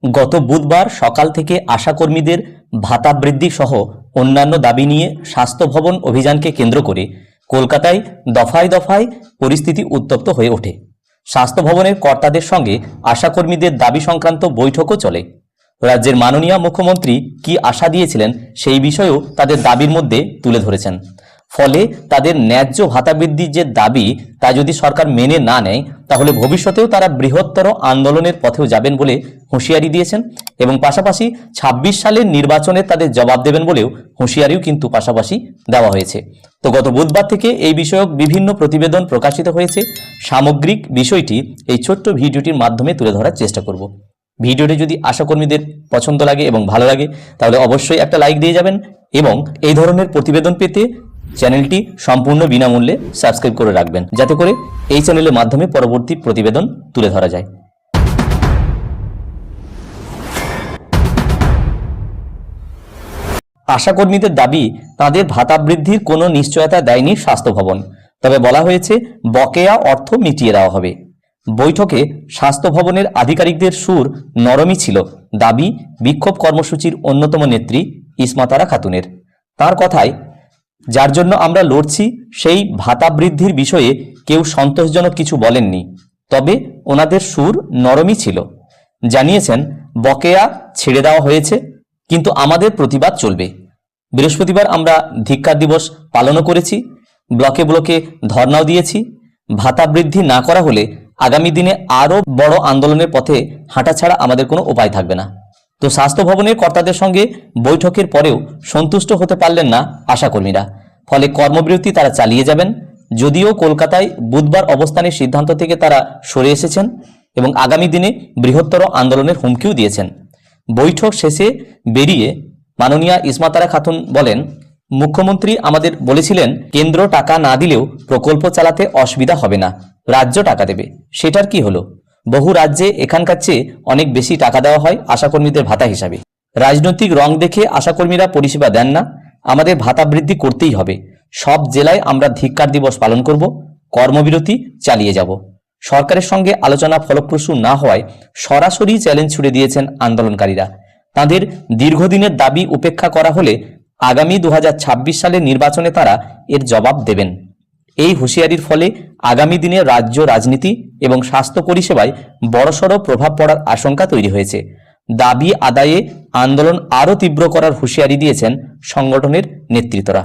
গত বুধবার সকাল থেকে আশাকর্মীদের ভাতা বৃদ্ধি সহ অন্যান্য দাবি নিয়ে স্বাস্থ্য ভবন অভিযানকে কেন্দ্র করে কলকাতায় দফায় দফায় পরিস্থিতি উত্তপ্ত হয়ে ওঠে। স্বাস্থ্য ভবনের কর্তাদের সঙ্গে আশাকর্মীদের দাবি সংক্রান্ত বৈঠকও চলে। রাজ্যের মাননীয় মুখ্যমন্ত্রী কি আশা দিয়েছিলেন সেই বিষয়েও তাদের দাবির মধ্যে তুলে ধরেছেন। ফলে তাদের ন্যায্য ভাতা বৃদ্ধির যে দাবি তা যদি সরকার মেনে না নেয় তাহলে ভবিষ্যতেও তারা বৃহত্তর আন্দোলনের পথেও যাবেন বলে হুঁশিয়ারি দিয়েছেন এবং পাশাপাশি ২৬ সালের নির্বাচনে তাদের জবাব দেবেন বলেও হুঁশিয়ারিও কিন্তু পাশাপাশি দেওয়া হয়েছে। তো গত বুধবার থেকে এই বিষয়ক বিভিন্ন প্রতিবেদন প্রকাশিত হয়েছে। সামগ্রিক বিষয়টি এই ছোট্ট ভিডিওটির মাধ্যমে তুলে ধরার চেষ্টা করব। ভিডিওটি যদি আশাকর্মীদের পছন্দ লাগে এবং ভালো লাগে তাহলে অবশ্যই একটা লাইক দিয়ে যাবেন এবং এই ধরনের প্রতিবেদন পেতে চ্যানেলটি সম্পূর্ণ বিনামূল্যে সাবস্ক্রাইব করে রাখবেন, যাতে করে এই চ্যানেলের মাধ্যমে পরবর্তী প্রতিবেদন তুলে ধরা যায়। আশাকর্মীদের দাবি, তাদের ভাতা বৃদ্ধির কোনো নিশ্চয়তা দেয়নি স্বাস্থ্য ভবন, তবে বলা হয়েছে বকেয়া অর্থ মিটিয়ে দেওয়া হবে। বৈঠকে স্বাস্থ্য ভবনের আধিকারিকদের সুর নরমই ছিল দাবি বিক্ষোভ কর্মসূচির অন্যতম নেত্রী ইসমাতারা খাতুনের। তার কথায়, যার জন্য আমরা লড়ছি সেই ভাতা বৃদ্ধির বিষয়ে কেউ সন্তোষজনক কিছু বলেননি, তবে ওনাদের সুর নরমই ছিল। জানিয়েছেন বকেয়া ছেড়ে দেওয়া হয়েছে, কিন্তু আমাদের প্রতিবাদ চলবে। বৃহস্পতিবার আমরা ধিক্কার দিবস পালনও করেছি, ব্লকে ব্লকে ধর্নাও দিয়েছি। ভাতা বৃদ্ধি না করা হলে আগামী দিনে আরও বড় আন্দোলনের পথে হাঁটা ছাড়া আমাদের কোনো উপায় থাকবে না। তো স্বাস্থ্য ভবনের কর্তাদের সঙ্গে বৈঠকের পরেও সন্তুষ্ট হতে পারলেন না আশাকর্মীরা, ফলে কর্মবিরতি তারা চালিয়ে যাবেন। যদিও কলকাতায় বুধবার অবস্থানের সিদ্ধান্ত থেকে তারা সরে এসেছেন এবং আগামী দিনে বৃহত্তর আন্দোলনের হুমকিও দিয়েছেন। বৈঠক শেষে বেরিয়ে মাননীয়া ইসমাতারা খাতুন বলেন, মুখ্যমন্ত্রী আমাদের বলেছিলেন কেন্দ্র টাকা না দিলেও প্রকল্প চালাতে অসুবিধা হবে না, রাজ্য টাকা দেবে। সেটার কি হলো? বহু রাজ্যে এখানকার চেয়ে অনেক বেশি টাকা দেওয়া হয় আশাকর্মীদের ভাতা হিসাবে। রাজনৈতিক রং দেখে আশাকর্মীরা পরিষেবা দেন না। আমাদের ভাতা বৃদ্ধি করতেই হবে। সব জেলায় আমরা ধিক্কার দিবস পালন করব, কর্মবিরতি চালিয়ে যাব। সরকারের সঙ্গে আলোচনা ফলপ্রসূ না হওয়ায় সরাসরি চ্যালেঞ্জ ছুড়ে দিয়েছেন আন্দোলনকারীরা। তাদের দীর্ঘদিনের দাবি উপেক্ষা করা হলে আগামী ২০২৬ সালের নির্বাচনে তারা এর জবাব দেবেন। এই হুঁশিয়ারির ফলে আগামী দিনে রাজ্য রাজনীতি এবং স্বাস্থ্য পরিষেবায় বড়সড় প্রভাব পড়ার আশঙ্কা তৈরি হয়েছে। দাবি আদায়ে আন্দোলন আরও তীব্র করার হুঁশিয়ারি দিয়েছেন সংগঠনের নেতৃত্বরা।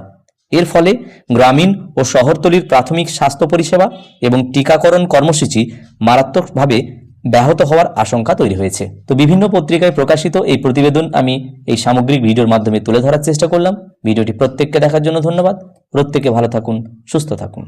এর ফলে গ্রামীণ ও শহরতলির প্রাথমিক স্বাস্থ্য পরিষেবা এবং টিকাকরণ কর্মসূচি মারাত্মকভাবে ব্যাহত হওয়ার আশঙ্কা তৈরি হয়েছে। তো বিভিন্ন পত্রিকায় প্রকাশিত এই প্রতিবেদন আমি এই সামগ্রিক ভিডিওর মাধ্যমে তুলে ধরার চেষ্টা করলাম। ভিডিওটি প্রত্যেককে দেখার জন্য ধন্যবাদ। প্রত্যেকে ভালো থাকুন, সুস্থ থাকুন।